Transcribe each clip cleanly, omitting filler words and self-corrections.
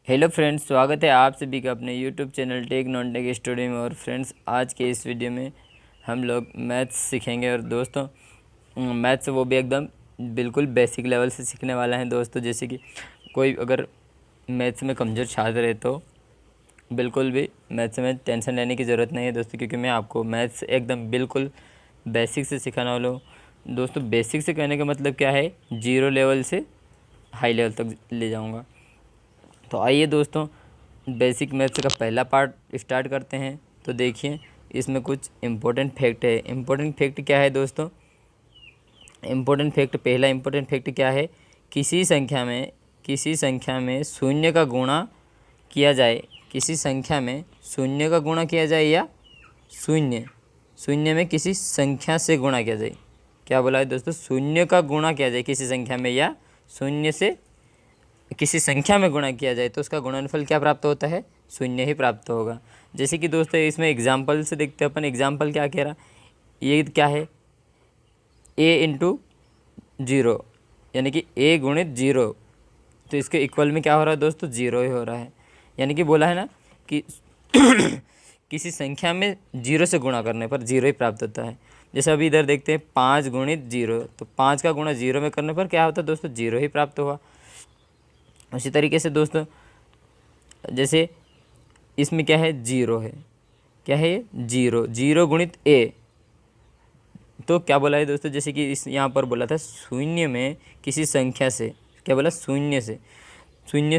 Hello friends, स्वागत है आप सभी का अपने YouTube channel Tech Non Tech Studio में। और फ्रेंड्स, आज के इस वीडियो में हम लोग मैथ्स सीखेंगे। और दोस्तों, मैथ्स वो भी एकदम बिल्कुल बेसिक लेवल से सीखने वाला है दोस्तों। जैसे कि कोई अगर मैथ्स में कमज़ोर छात्र है तो बिल्कुल भी मैथ्स में टेंशन लेने की ज़रूरत नहीं है दोस्तों, क्योंकि मैं आपको मैथ्स एकदम बिल्कुल बेसिक से सिखाने वाला हूँ दोस्तों। बेसिक से कहने का मतलब क्या है, जीरो लेवल से हाई लेवल तक ले जाऊँगा। तो आइए दोस्तों, बेसिक मैथ्स का पहला पार्ट स्टार्ट करते हैं। तो देखिए, इसमें कुछ इम्पोर्टेंट फैक्ट है। इम्पोर्टेंट फैक्ट क्या है दोस्तों? इम्पोर्टेंट फैक्ट, पहला इम्पोर्टेंट फैक्ट क्या है, किसी संख्या में शून्य का गुणा किया जाए, किसी संख्या में शून्य का गुणा किया जाए या शून्य शून्य में किसी संख्या से गुणा किया जाए। क्या बोला है दोस्तों? शून्य का गुणा किया जाए किसी संख्या में या शून्य से किसी संख्या में गुणा किया जाए तो उसका गुणनफल क्या प्राप्त होता है? शून्य ही प्राप्त होगा। जैसे कि दोस्तों, इसमें एग्जाम्पल से देखते हैं अपन। एग्जाम्पल क्या कह रहा, ये क्या है, a इंटू जीरो, यानी कि a गुणित जीरो। तो इसके इक्वल में क्या हो रहा है दोस्तों? जीरो ही हो रहा है। यानी कि बोला है ना कि किसी संख्या में जीरो से गुणा करने पर जीरो ही प्राप्त होता है। जैसे अभी इधर देखते हैं, 5 गुणित जीरो, तो 5 का गुणा जीरो में करने पर क्या होता है दोस्तों? जीरो ही प्राप्त हुआ। उसी तरीके से दोस्तों, जैसे इसमें क्या है, जीरो है, क्या है ये? जीरो। जीरो गुणित ए, तो क्या बोला है दोस्तों? जैसे कि इस यहाँ पर बोला था शून्य में किसी संख्या से, क्या बोला? शून्य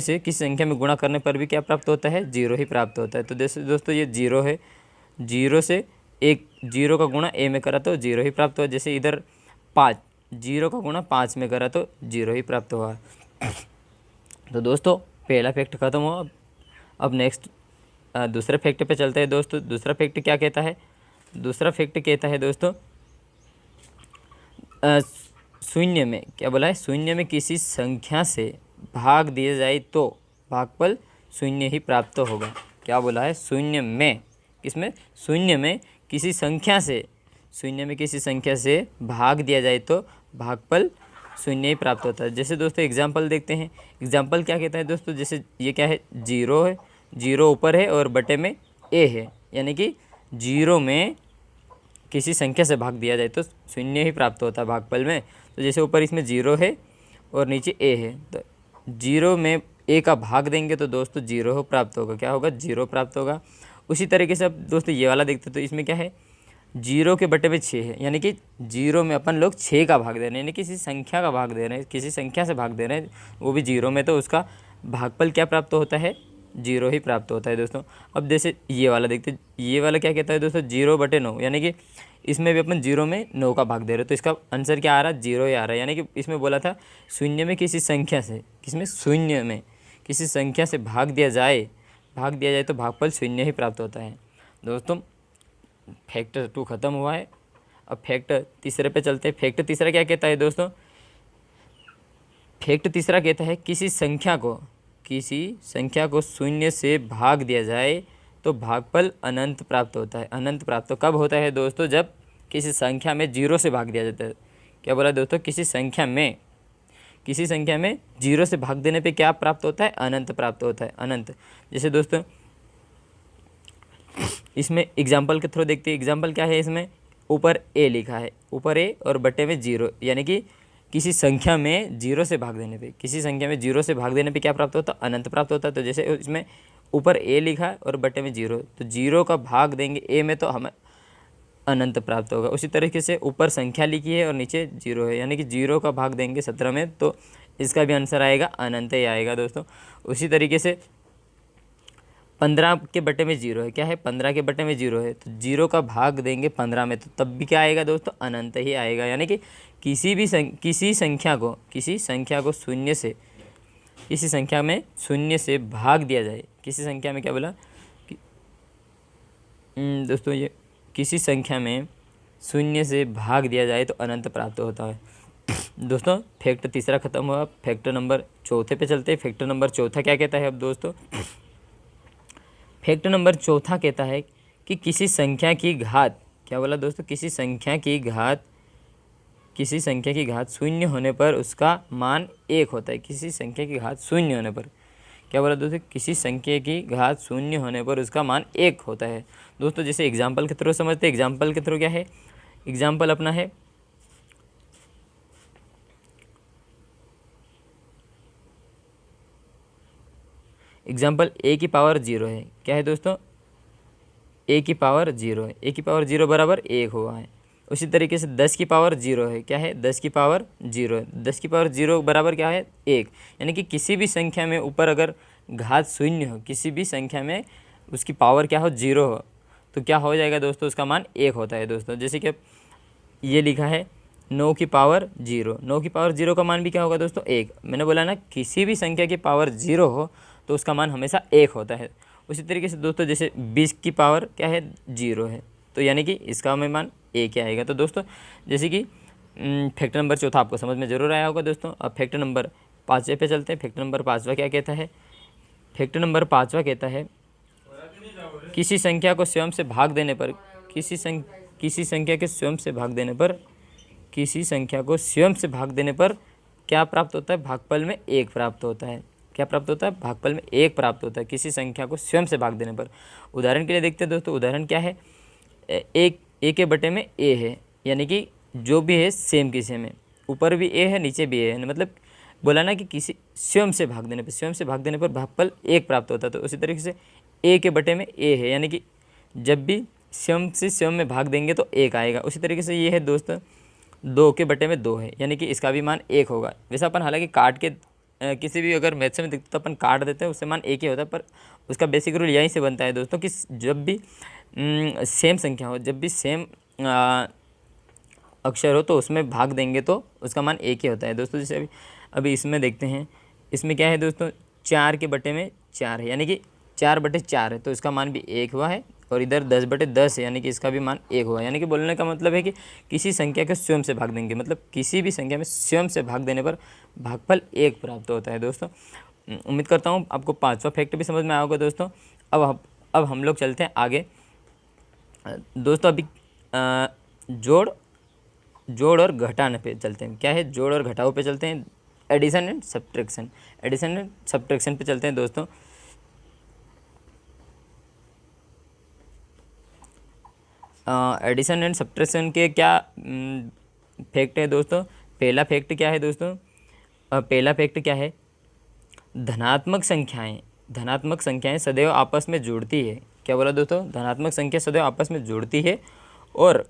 से किसी संख्या में गुणा करने पर भी क्या प्राप्त होता है? जीरो ही प्राप्त होता है। तो दोस्तों ये जीरो है, जीरो से एक जीरो का गुणा ए में करा तो जीरो ही प्राप्त हुआ। जैसे इधर 5, जीरो का गुणा 5 में करा तो जीरो ही प्राप्त हुआ। तो दोस्तों, पहला फैक्ट खत्म हुआ। अब नेक्स्ट दूसरे फैक्ट पे चलते हैं दोस्तों। दूसरा फैक्ट क्या कहता है? दूसरा फैक्ट कहता है दोस्तों, शून्य में, क्या बोला है? शून्य में किसी संख्या से भाग दिया जाए तो भागफल शून्य ही प्राप्त होगा। क्या बोला है? शून्य में, किसमें? शून्य में किसी संख्या से, शून्य में किसी संख्या से भाग दिया जाए तो भागफल शून्य ही प्राप्त होता है। जैसे दोस्तों एग्जाम्पल देखते हैं। एग्जाम्पल क्या कहता है दोस्तों? जैसे ये क्या है, जीरो है, जीरो ऊपर है और बटे में ए है, यानी कि जीरो में किसी संख्या से भाग दिया जाए तो शून्य ही प्राप्त होता है भागफल में। तो जैसे ऊपर इसमें जीरो है और नीचे ए है, तो जीरो में ए का भाग देंगे तो दोस्तों जीरो प्राप्त होगा। क्या होगा? जीरो प्राप्त होगा। उसी तरीके से अब दोस्तों ये वाला देखते, तो इसमें क्या है, जीरो के बटे में 6 है, यानी कि जीरो में अपन लोग 6 का भाग दे रहे हैं, यानी किसी संख्या का भाग दे रहे हैं, किसी संख्या से भाग दे रहे हैं, वो भी जीरो में, तो उसका भागफल क्या प्राप्त होता है? जीरो ही प्राप्त होता है दोस्तों। अब जैसे ये वाला देखते, ये वाला क्या कहता है दोस्तों? 0/9, यानी कि इसमें भी अपन जीरो में 9 का भाग दे रहे हैं, तो इसका आंसर क्या आ रहा है? जीरो ही आ रहा है। यानी कि इसमें बोला था शून्य में किसी संख्या से, किसमें? शून्य में किसी संख्या से भाग दिया जाए तो भागफल शून्य ही प्राप्त होता है दोस्तों। फैक्ट 2 ख़त्म हुआ है। अब फैक्ट तीसरे पे चलते हैं। फैक्ट तीसरा क्या कहता है दोस्तों? फैक्ट तीसरा कहता है किसी संख्या को शून्य से भाग दिया जाए तो भागफल अनंत प्राप्त होता है। अनंत प्राप्त तो कब होता है दोस्तों? जब किसी संख्या में जीरो से भाग दिया जाता है। क्या बोला दोस्तों? किसी संख्या में जीरो से भाग देने पे क्या प्राप्त होता है? अनंत प्राप्त होता है, अनंत। जैसे दोस्तों इसमें एग्जाम्पल के थ्रू देखते हैं। एग्जाम्पल क्या है? इसमें ऊपर ए लिखा है, ऊपर ए और बटे में जीरो, यानी कि किसी संख्या में जीरो से भाग देने पे क्या प्राप्त होता है? अनंत प्राप्त होता है। तो जैसे इसमें ऊपर ए लिखा है और बटे में जीरो, तो जीरो का भाग देंगे ए में तो हमें अनंत प्राप्त होगा। उसी तरीके से ऊपर संख्या लिखी है और नीचे जीरो है, यानी कि जीरो का भाग देंगे 17 में तो इसका भी आंसर आएगा अनंत ही आएगा दोस्तों। उसी तरीके से 15 के बटे में जीरो है, क्या है? 15 के बटे में जीरो है, तो जीरो का भाग देंगे 15 में तो तब भी क्या आएगा दोस्तों? अनंत ही आएगा। यानी कि किसी संख्या को शून्य से, किसी संख्या में शून्य से भाग दिया जाए, किसी संख्या में, क्या बोला कि दोस्तों, ये किसी संख्या में शून्य से भाग दिया जाए तो अनंत प्राप्त होता है दोस्तों। फैक्ट तीसरा खत्म हुआ। फैक्ट नंबर चौथे पे चलते हैं। फैक्ट नंबर चौथा क्या कहता है अब दोस्तों? फैक्ट नंबर चौथा कहता है कि किसी संख्या की घात, क्या बोला दोस्तों? किसी संख्या की घात शून्य होने पर उसका मान 1 होता है। किसी संख्या की घात शून्य होने पर, क्या बोला दोस्तों, किसी संख्या की घात शून्य होने पर उसका मान 1 होता है। दोस्तों जैसे एग्जाम्पल के थ्रू समझते हैं। एग्जाम्पल के थ्रू क्या है, एग्जाम्पल अपना है एग्जाम्पल a की पावर 0 है। क्या है दोस्तों, a की पावर 0 है। a की पावर 0 बराबर 1 हुआ है। उसी तरीके से 10 की पावर 0 है। क्या है, 10 की पावर 0 है। 10 की पावर 0 बराबर क्या है, 1। यानी कि किसी भी संख्या में ऊपर अगर घात शून्य हो, किसी भी संख्या में उसकी पावर क्या हो, 0 हो, तो क्या हो जाएगा दोस्तों, उसका मान 1 होता है दोस्तों। जैसे कि ये लिखा है 9 की पावर 0। 9 की पावर 0 का मान भी क्या होगा दोस्तों, 1। मैंने बोला ना, किसी भी संख्या की पावर 0 हो तो उसका मान हमेशा 1 होता है। उसी तरीके से दोस्तों जैसे 20 की पावर क्या है, 0 है, तो यानी कि इसका हमें मान 1 आएगा। तो दोस्तों जैसे कि फैक्टर नंबर चौथा आपको समझ में ज़रूर आया होगा दोस्तों। अब फैक्टर नंबर 5वें पे चलते हैं। फैक्टर नंबर 5वां क्या कहता है, फैक्टर नंबर 5वां कहता है किसी संख्या को स्वयं से भाग देने पर, किसी संख्या के स्वयं से भाग देने पर, किसी संख्या को स्वयं से भाग देने पर क्या प्राप्त होता है, भागफल में 1 प्राप्त होता है। क्या प्राप्त होता है, भागफल में 1 प्राप्त होता है किसी संख्या को स्वयं से भाग देने पर। उदाहरण के लिए देखते हैं दोस्तों। उदाहरण क्या है, एक ए के बटे में ए है, यानी कि जो भी है सेम की सेम है, ऊपर भी ए है नीचे भी ए है, मतलब बोला ना कि किसी स्वयं से भाग देने पर, स्वयं से भाग देने पर भागफल 1 प्राप्त होता है। तो उसी तरीके से ए के बटे में ए है, यानी कि जब भी स्वयं से स्वयं में भाग देंगे तो 1 आएगा। उसी तरीके से ये है दोस्तों 2 के बटे में 2 है, यानी कि इसका भी मान 1 होगा। वैसे अपन हालांकि काट के किसी भी अगर मैथ्स में दिखता तो अपन काट देते हैं, उससे मान 1 ही होता है, पर उसका बेसिक रूल यहीं से बनता है दोस्तों कि जब भी सेम संख्या हो, जब भी सेम अक्षर हो तो उसमें भाग देंगे तो उसका मान 1 ही होता है दोस्तों। जैसे अभी इसमें देखते हैं, इसमें क्या है दोस्तों, 4 के बटे में 4 है, यानी कि 4/4 है, तो इसका मान भी 1 हुआ है। और इधर 10/10 है, यानी कि इसका भी मान 1 हुआ। यानी कि बोलने का मतलब है कि किसी संख्या के स्वयं से भाग देंगे, मतलब किसी भी संख्या में स्वयं से भाग देने पर भागफल 1 प्राप्त होता है दोस्तों। उम्मीद करता हूँ आपको 5वां फैक्ट भी समझ में आया होगा दोस्तों। अब हम लोग चलते हैं आगे दोस्तों। अभी जोड़ और घटाने पे चलते हैं। क्या है, जोड़ और घटाओ पे चलते हैं। Addition and subtraction, addition and subtraction पे चलते हैं दोस्तों। एडिशन एंड सब्ट्रैक्शन के क्या फैक्ट है दोस्तों। पहला फैक्ट क्या है दोस्तों, पहला फैक्ट क्या है, धनात्मक संख्याएं सदैव आपस में जुड़ती है। क्या बोला दोस्तों, धनात्मक संख्या सदैव आपस में जुड़ती है और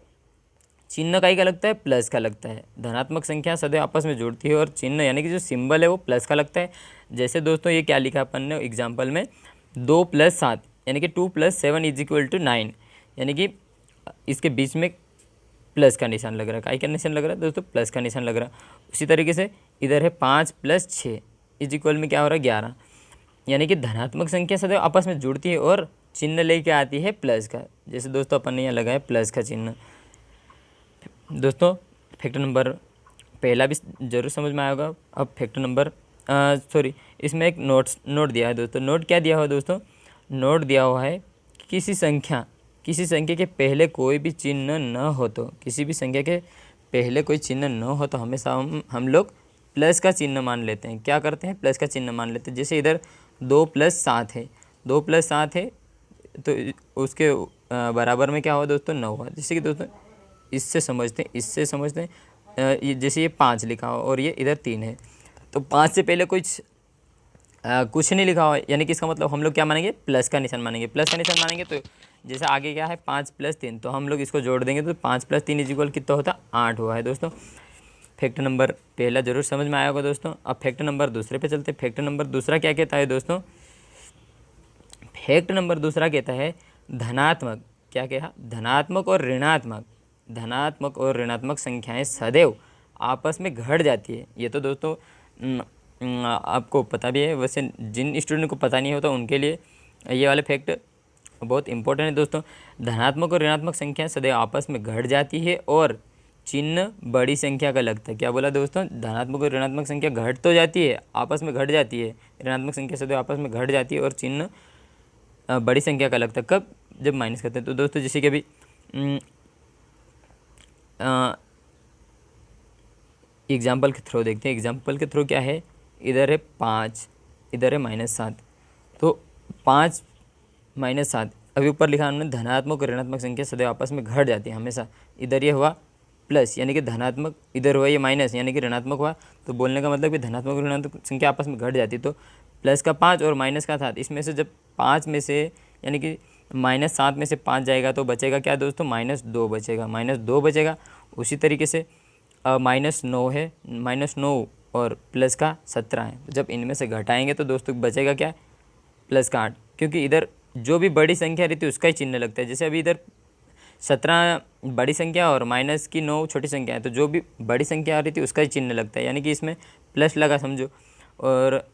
चिन्ह का ही क्या लगता है, प्लस का लगता है। धनात्मक संख्या सदैव आपस में जुड़ती है और चिन्ह यानी कि जो सिंबल है वो प्लस का लगता है। जैसे दोस्तों ये क्या लिखा अपन ने एग्जाम्पल में, 2 + 7 यानी कि 2 + 7 = 9, यानी कि इसके बीच में प्लस का निशान लग रहा है। काय का निशान लग रहा है दोस्तों, प्लस का निशान लग रहा है। उसी तरीके से इधर है 5 + 6 = क्या हो रहा है, 11, यानी कि धनात्मक संख्या सदैव आपस में जुड़ती है और चिन्ह लेके आती है प्लस का। जैसे दोस्तों अपन ने यहाँ लगाया प्लस का चिन्ह। दोस्तों फैक्टर नंबर पहला भी जरूर समझ में आएगा। अब फैक्टर नंबर इसमें एक नोट दिया है दोस्तों। नोट क्या दिया हुआ है दोस्तों, नोट दिया हुआ है कि किसी संख्या के पहले कोई भी चिन्ह न हो, तो किसी भी संख्या के पहले कोई चिन्ह न हो तो हमेशा हम लोग प्लस का चिन्ह मान लेते हैं। क्या करते हैं, प्लस का चिन्ह मान लेते हैं। जैसे इधर 2 + 7 है, 2 + 7 है तो उसके बराबर में क्या हुआ दोस्तों, 9 हुआ। जैसे कि दोस्तों इससे समझते हैं ये जैसे ये 5 लिखा हो और ये इधर 3 है, तो 5 से पहले कुछ नहीं लिखा हो, यानी कि इसका मतलब हम लोग क्या मानेंगे, प्लस का निशान मानेंगे। प्लस का निशान मानेंगे तो जैसे आगे क्या है 5 + 3, तो हम लोग इसको जोड़ देंगे तो 5 + 3 = कितना होता, 8 हुआ है दोस्तों। फैक्टर नंबर पहला जरूर समझ में आया होगा दोस्तों। अब फैक्टर नंबर दूसरे पे चलते हैं। फैक्टर नंबर दूसरा क्या कहता है दोस्तों, फैक्ट नंबर दूसरा कहता है धनात्मक, क्या कहा, धनात्मक और ऋणात्मक संख्याएं सदैव आपस में घट जाती है। ये तो दोस्तों आपको पता भी है, वैसे जिन स्टूडेंट को पता नहीं होता उनके लिए ये वाले फैक्ट बहुत इंपॉर्टेंट है दोस्तों। धनात्मक और ऋणात्मक संख्याएं सदैव आपस में घट जाती है और चिन्ह बड़ी संख्या का लगता है। क्या बोला दोस्तों, धनात्मक और ऋणात्मक संख्या घट तो जाती है, आपस में घट जाती है। ऋणात्मक संख्या सदैव आपस में घट जाती है और चिन्ह बड़ी संख्या का लगता है। कब, जब माइनस करते हैं। तो दोस्तों जैसे कि अभी एग्जाम्पल के थ्रू देखते हैं। एग्जाम्पल के थ्रू क्या है, इधर है 5, इधर है -7, 5 - 7 अभी ऊपर लिखा हमने धनात्मक और ऋणात्मक संख्या सदैव आपस में घट जाती है हमेशा। इधर ये हुआ प्लस यानी कि धनात्मक, इधर हुआ ये माइनस यानी कि ऋणात्मक हुआ। तो बोलने का मतलब कि धनात्मक और ऋणात्मक संख्या आपस में घट जाती है। तो प्लस का 5 और माइनस का 7, इसमें से जब 5 में से यानी कि -7 में से 5 जाएगा तो बचेगा क्या दोस्तों, -2 बचेगा, -2 बचेगा। उसी तरीके से -9 है, -9 और प्लस का 17 है। जब इनमें से घटाएंगे तो दोस्तों बचेगा क्या, प्लस का 8, क्योंकि इधर जो भी बड़ी संख्या रहती है उसका ही चिन्ह लगता है। जैसे अभी इधर 17 बड़ी संख्या और -9 छोटी संख्या है, तो जो भी बड़ी संख्या आ रही थी उसका ही चिन्ह लगता है, यानी कि इसमें प्लस लगा समझो। और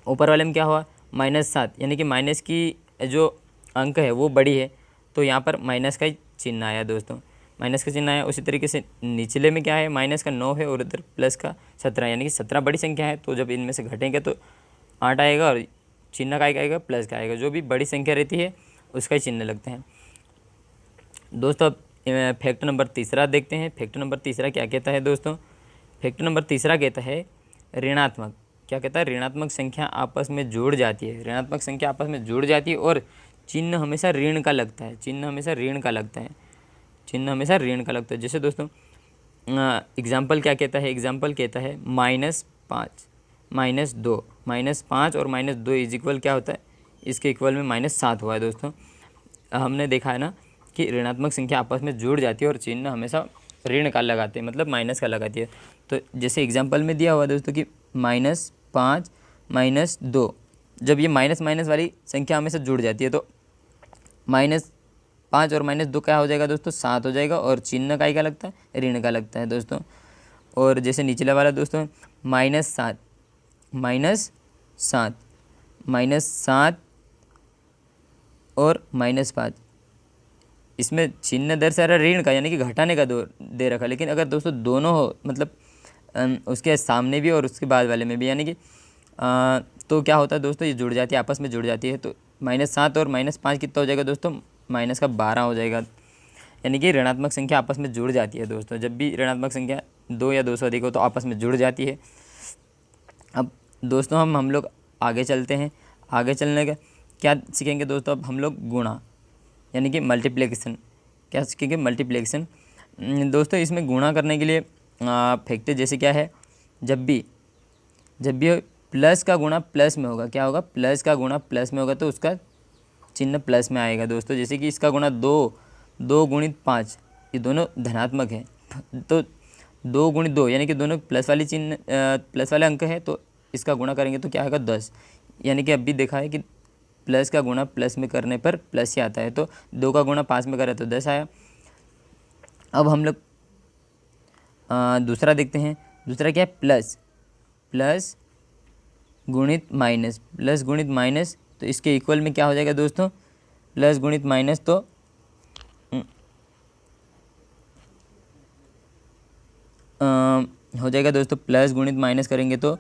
ऊपर वाले में क्या हुआ, -7 यानी कि माइनस की जो अंक है वो बड़ी है, तो यहाँ पर माइनस का ही चिन्ह आया दोस्तों, माइनस का चिन्ह आया। उसी तरीके से निचले में क्या है, माइनस का 9 है और इधर प्लस का 17 यानी कि 17 बड़ी संख्या है। तो जब इनमें से घटेंगे तो 8 आएगा और चिन्ह का आएगा, प्लस का आएगा। जो भी बड़ी संख्या रहती है उसका ही चिन्ह लगते हैं दोस्तों। अब फैक्टर नंबर तीसरा देखते हैं। फैक्टर नंबर तीसरा क्या कहता है दोस्तों, फैक्टर नंबर तीसरा कहता है ऋणात्मक, क्या कहता है, ऋणात्मक संख्या आपस में जुड़ जाती है, ऋणात्मक संख्या आपस में जुड़ जाती है और चिन्ह हमेशा ऋण का लगता है, चिन्ह हमेशा ऋण का लगता है, चिन्ह हमेशा ऋण का लगता है। जैसे दोस्तों एग्जाम्पल क्या कहता है, एग्जाम्पल कहता है -5 -2, -5 और -2 इज इक्वल क्या होता है, इसके इक्वल में -7 हुआ है दोस्तों। हमने देखा है ना कि ऋणात्मक संख्या आपस में जुड़ जाती है और चिन्ह हमेशा ऋण का लगाते हैं, मतलब माइनस का लगाती है। तो जैसे एग्जाम्पल में दिया हुआ दोस्तों कि -5 -2, जब ये माइनस माइनस वाली संख्या हमेशा जुड़ जाती है तो -5 और -2 क्या हो जाएगा दोस्तों, 7 हो जाएगा और चिन्ह का ही क्या लगता है, ऋण का लगता है दोस्तों। और जैसे निचला वाला दोस्तों -7 -7 और -5, इसमें चिन्ह दर्शा रहा ऋण का यानी कि घटाने का दे रखा। लेकिन अगर दोस्तों दोनों हो, मतलब उसके सामने भी और उसके बाद वाले में भी, यानी कि तो क्या होता है दोस्तों, ये जुड़ जाती है, आपस में जुड़ जाती है। तो -7 और -5 कितना हो जाएगा दोस्तों, -12 हो जाएगा। यानी कि ऋणात्मक संख्या आपस में जुड़ जाती है दोस्तों। जब भी ऋणात्मक संख्या 2 या 2 से अधिक हो तो आपस में जुड़ जाती है। अब दोस्तों हम लोग आगे चलते हैं। आगे चलने का क्या सीखेंगे दोस्तों, अब हम लोग गुणा यानी कि मल्टीप्लिकेशन, क्या सीखेंगे, मल्टीप्लिकेशन। दोस्तों इसमें गुणा करने के लिए फैक्टर जैसे क्या है, जब भी प्लस का गुणा प्लस में होगा, क्या होगा, प्लस का गुणा प्लस में होगा तो उसका चिन्ह प्लस में आएगा दोस्तों। जैसे कि इसका गुणा 2 गुणित 5, ये दोनों धनात्मक है, तो 2 गुणित 2 यानी कि दोनों प्लस वाली चिन्ह प्लस वाले अंक है, तो इसका गुणा करेंगे तो क्या आएगा, 10। यानी कि अभी देखा है कि प्लस का गुणा प्लस में करने पर प्लस ही आता है, तो 2 का गुणा 5 में करा तो 10 आया। अब हम लोग दूसरा देखते हैं। दूसरा क्या है, प्लस गुणित माइनस, प्लस गुणित माइनस, तो इसके इक्वल में क्या हो जाएगा दोस्तों, प्लस गुणित माइनस तो हो जाएगा दोस्तों, प्लस गुणित माइनस करेंगे तो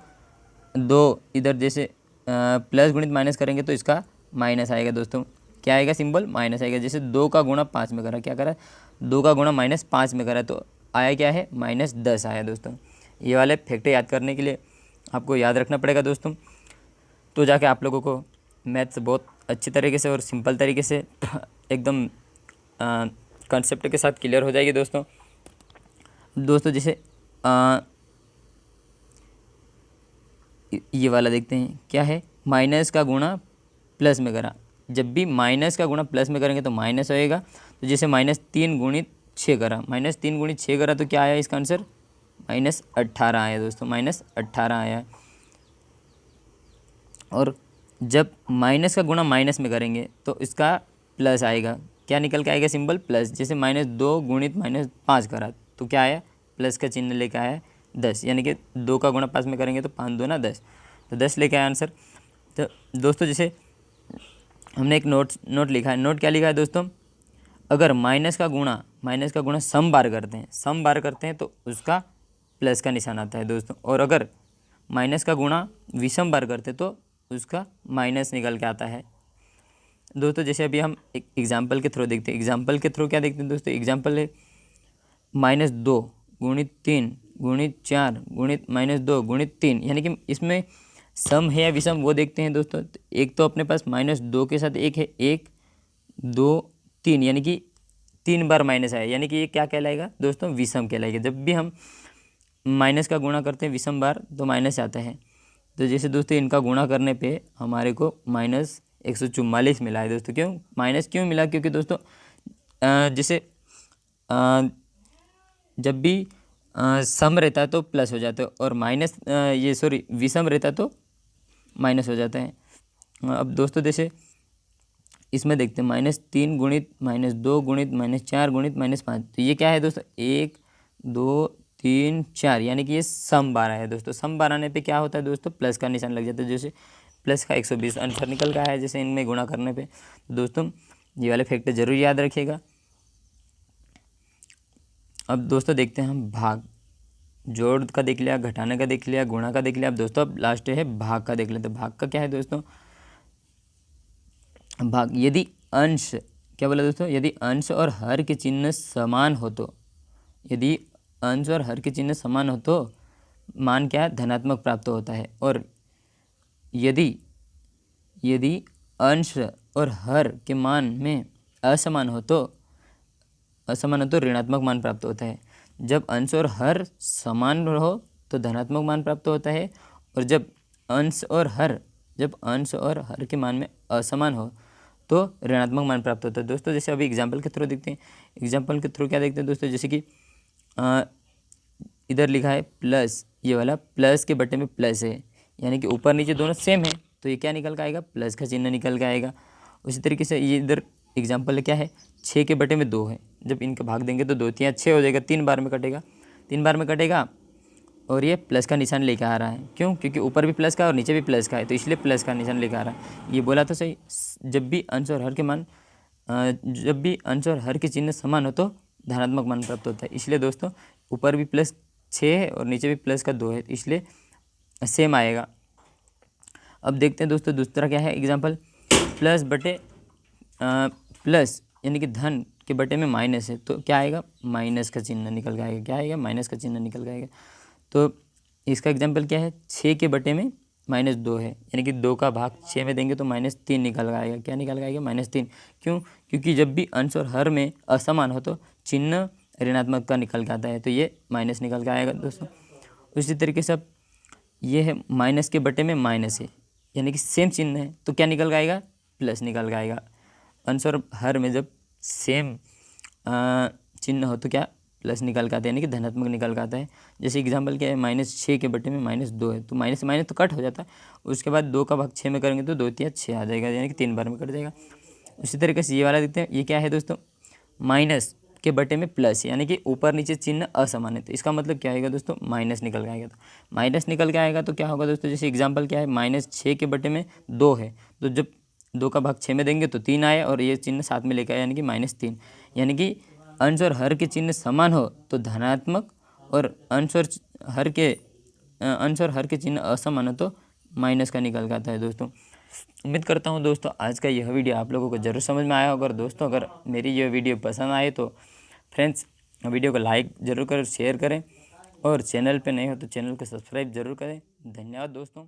2 इधर जैसे प्लस गुणित माइनस करेंगे तो इसका माइनस आएगा दोस्तों। क्या आएगा, सिंबल माइनस आएगा। जैसे 2 का गुणा 5 में करा, क्या करा, 2 का गुणा -5 में करा तो आया क्या है, -10 आया दोस्तों। ये वाले फैक्टर याद करने के लिए आपको याद रखना पड़ेगा दोस्तों, तो जाके आप लोगों को मैथ्स बहुत अच्छी तरीके से और सिंपल तरीके से एकदम कॉन्सेप्ट के साथ क्लियर हो जाएगी दोस्तों। जैसे ये वाला देखते हैं, क्या है, माइनस का गुणा प्लस में करा। जब भी माइनस का गुणा प्लस में करेंगे तो माइनस होएगा। तो जैसे -3 गुणित 6 करा, -3 गुणित 6 करा तो क्या आया इसका आंसर, -18 आया दोस्तों, -18 आया। और जब माइनस का गुणा माइनस में करेंगे तो इसका प्लस आएगा, क्या निकल के आएगा, सिंबल प्लस। जैसे -2 गुणित -5 करा तो क्या आया, प्लस का चिन्ह लेके आया 10, यानी कि 2 का गुणा 5 में करेंगे तो 5 2 10, तो 10 लेके आया आंसर। तो दोस्तों जैसे हमने एक नोट लिखा है। नोट क्या लिखा है दोस्तों, अगर माइनस का गुणा सम बार करते हैं तो उसका प्लस का निशान आता है दोस्तों। और अगर माइनस का गुणा विषम बार करते तो उसका माइनस निकल के आता है दोस्तों। जैसे अभी हम एक एग्जाम्पल के थ्रू देखते हैं। एग्जाम्पल के थ्रू क्या देखते हैं दोस्तों, एग्जाम्पल है -2 गुणित 3 गुणित 4 गुणित -2 गुणित 3, यानी कि इसमें सम है या विषम वो देखते हैं दोस्तों। तो एक तो अपने पास -2 के साथ एक है, 1 2 3, यानी कि 3 बार माइनस आया, यानी कि ये क्या कहलाएगा दोस्तों, विषम कहलाएगा। जब भी हम माइनस का गुणा करते हैं विषम बार तो माइनस आता है। तो जैसे दोस्तों इनका गुणा करने पे हमारे को -144 मिला है दोस्तों। क्यों माइनस क्यों मिला, क्योंकि दोस्तों जैसे जब भी सम रहता है तो प्लस हो जाता है, और विषम रहता है तो माइनस हो जाता है। अब दोस्तों जैसे इसमें देखते हैं -3 गुणित -2 गुणित -4 गुणित -5, तो ये क्या है दोस्तों, 1 2 3 4, यानी कि ये सम बार है दोस्तों। सम बार आने पे क्या होता है दोस्तों, प्लस का निशान लग जाता है। जैसे प्लस का 120 आंसर निकल का है जैसे इनमें गुणा करने पे। तो दोस्तों ये वाले फैक्टर जरूर याद रखिएगा। अब दोस्तों देखते हैं हम भाग। जोड़ का देख लिया, घटाने का देख लिया, गुणा का देख लिया। अब दोस्तों अब लास्ट है भाग का देख लेते हैं। भाग का क्या है दोस्तों, भाग यदि अंश, क्या बोला दोस्तों, यदि अंश और हर के चिन्ह समान हो तो, यदि अंश और हर के चिन्ह समान हो तो मान क्या है, धनात्मक प्राप्त होता है। और यदि अंश और हर के मान में असमान हो तो ऋणात्मक मान प्राप्त होता है। जब अंश और हर समान हो तो धनात्मक मान प्राप्त होता है, और जब अंश और हर के मान में असमान हो तो ऋणात्मक मान प्राप्त होता है दोस्तों। जैसे अभी एग्जाम्पल के थ्रू देखते हैं। एग्जाम्पल के थ्रू क्या देखते हैं दोस्तों, जैसे कि इधर लिखा है प्लस, ये वाला प्लस के बटे में प्लस है, यानी कि ऊपर नीचे दोनों सेम है, तो ये क्या निकल का आएगा, प्लस का चिन्ह निकल के आएगा। उसी तरीके से ये इधर एग्जाम्पल क्या है, 6 के बटे में 2 है, जब इनका भाग देंगे तो 2 3 6 हो जाएगा, 3 बार में कटेगा, और ये प्लस का निशान लेकर आ रहा है। क्यों, क्योंकि ऊपर भी प्लस का और नीचे भी प्लस का है, तो इसलिए प्लस का निशान लेकर आ रहा है। ये बोला तो सही, जब भी अंश और हर के चिन्ह समान हो तो धनात्मक मान प्राप्त होता है। इसलिए दोस्तों ऊपर भी +6 है और नीचे भी प्लस का 2 है, इसलिए सेम आएगा। अब देखते हैं दोस्तों दूसरा क्या है एग्जाम्पल, प्लस बटे प्लस, यानी कि धन के बटे में माइनस है, तो क्या आएगा, माइनस का चिन्ह निकल के आएगा। क्या आएगा, माइनस का चिन्ह निकल के आएगा। तो इसका एग्जाम्पल क्या है, 6 के बटे में -2 है, यानी कि 2 का भाग 6 में देंगे तो -3 निकल आएगा। क्या निकल आएगा, -3। क्यों, क्योंकि जब भी अंश और हर में असमान हो तो चिन्ह ऋणात्मक का निकल के आता है, तो ये माइनस निकल के आएगा दोस्तों। उसी तरीके से अब ये है माइनस के बटे में माइनस है, यानी कि सेम चिन्ह है, तो क्या निकल के आएगा, प्लस निकल के आएगा। अंश और हर में जब सेम चिन्ह हो तो क्या प्लस निकल के आता है, यानी कि धनात्मक निकल के आता है। जैसे एग्जाम्पल क्या है, -6 के बटे में -2 है, तो माइनस माइनस तो कट हो जाता है। उसके बाद 2 का भाग 6 में करेंगे तो 2 3 6 आ जाएगा, यानी कि 3 बार में कट जाएगा। उसी तरीके से ये वाला देखते हैं, ये क्या है दोस्तों, माइनस के बटे में प्लस, यानी कि ऊपर नीचे चिन्ह असमान है, तो इसका मतलब क्या आएगा दोस्तों, माइनस निकल के आएगा। तो माइनस निकल के आएगा तो क्या होगा दोस्तों, जैसे एग्जाम्पल क्या है, -6 के बटे में 2 है, तो जब 2 का भाग 6 में देंगे तो 3 आए, और ये चिन्ह साथ में लेकर आए, यानी कि -3। यानी कि अंश और हर के चिन्ह समान हो तो धनात्मक, और अंश और हर के चिन्ह असमान हो तो माइनस का निकल के आता है दोस्तों। उम्मीद करता हूँ दोस्तों आज का यह वीडियो आप लोगों को ज़रूर समझ में आया होगा। दोस्तों अगर मेरी यह वीडियो पसंद आए तो फ्रेंड्स वीडियो को लाइक ज़रूर करें, शेयर करें, और चैनल पे नए हो तो चैनल को सब्सक्राइब ज़रूर करें। धन्यवाद दोस्तों।